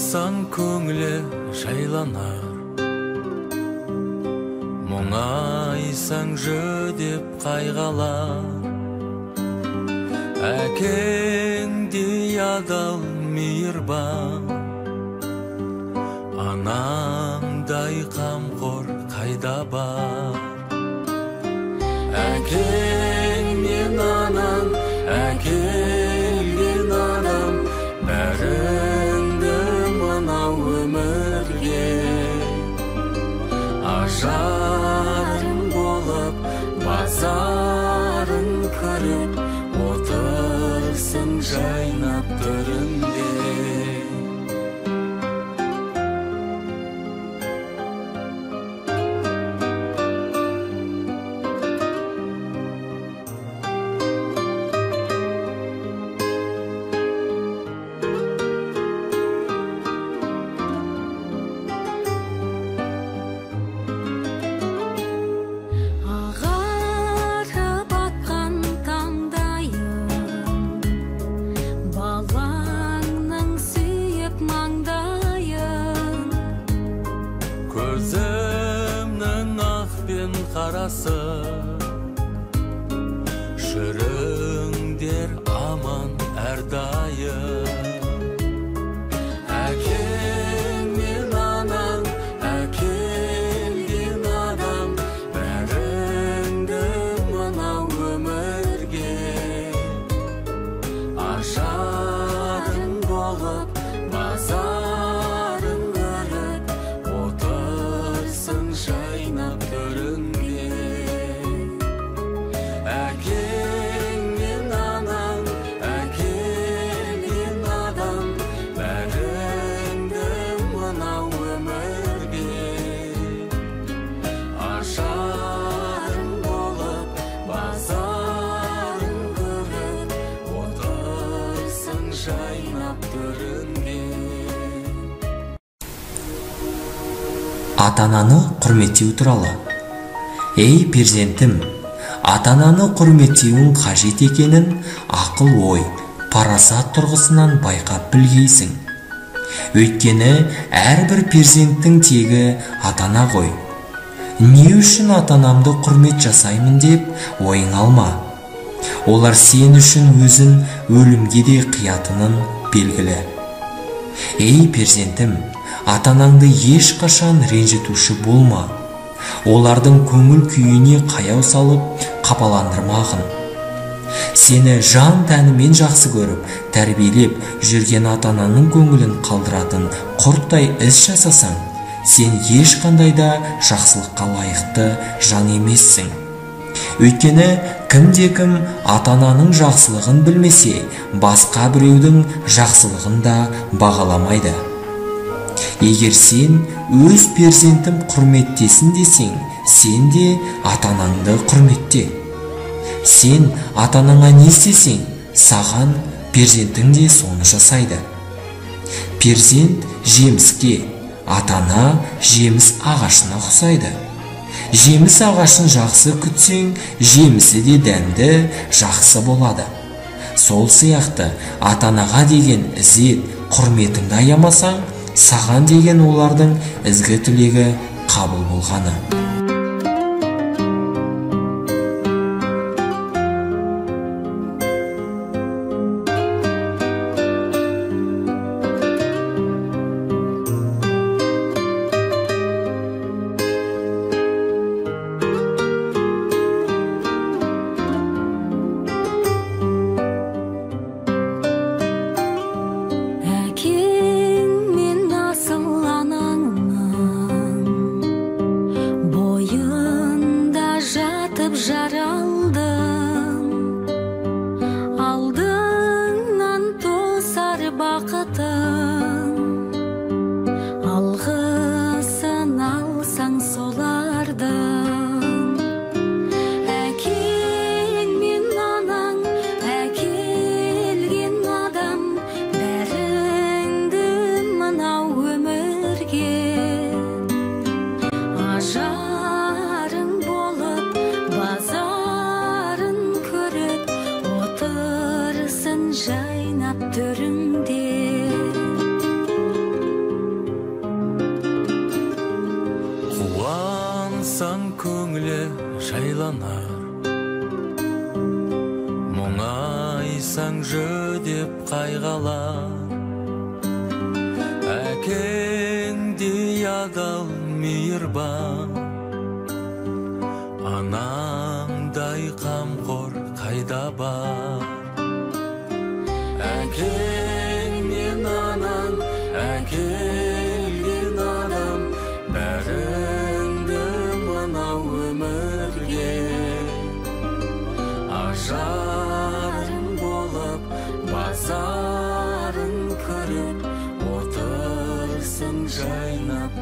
Алсаң көңілі жайланар, мұңайсаң жүдеп қайғалар. Әкеңдей адал мейірбан, анаңдай қамқор қайда бар. Әкең мен анаң, әкелген адам, бәріңді мынау өмірге ажарың болып, базарың көріп, отырсың жайнап төріңде. Көзімнің ақ пен қарасы, жүріңдер аман әрдайым. Әкең мен анаң, әкелген адам, бәріңді мынау өмірге ажарың болып, базарың көріп, отырсың жайнап төріңде. Әкең мен анаң, әкелген адам, бәріңді мынау өмірге ажарың болып, базарың көріп, отырсың жайнап төріңде. Ата-ананы құрметтеу туралы. Ей перзентім, ата-ананы құрметтеуің қажет екенін ақыл ой, парасат тұрғысынан байқап білгейсің. Өйткені әрбір перзенттің тегі ата-ана ғой. Не үшін ата-анамды құрмет жасаймын деп ойың алма. Олар сен үшін өзін өлімге де қиятынын белгілі. Ей перзентім, ата-анаңды ешқашан ренжітуші болма. Олардың көңіл күйіне қаяу салып, қапаландырмағын. Сені жан тәнімен жақсы көріп, тәрбиелеп жүрген ата-ананың көңілін қалдыратын құрттай іс жасасаң, сен ешқандай да жақсылыққа лайықты жан емессің. Өйткені кімде-кім ата-ананың жақсылығын білмесе, басқа біреудің жақсылығын да бағаламайды. Егер сен өз перзентім құрметтесін десең, сен де ата-анаңды құрметте. Сен ата-анаңа не істесең, саған перзентің де соны жасайды. Перзент жеміске, ата-ана жеміс ағашына ұқсайды. Жеміс ағашын жақсы күтсең, жемісі де дәмді, жақсы болады. Сол сияқты ата-анаға деген ізет, құрметіңді аямасаң, саған деген олардың ізгі тілегі қабыл болғаны. санар, мұңайсаң жүдеп қайғалар. Әкеңдей адал мейірбан, анаңдай қамқор қайда бар. Әкең мен анаң, әкелген адам, бәріңді мынау өмірге ажарың болып, базарын көріп, отырсың жайнап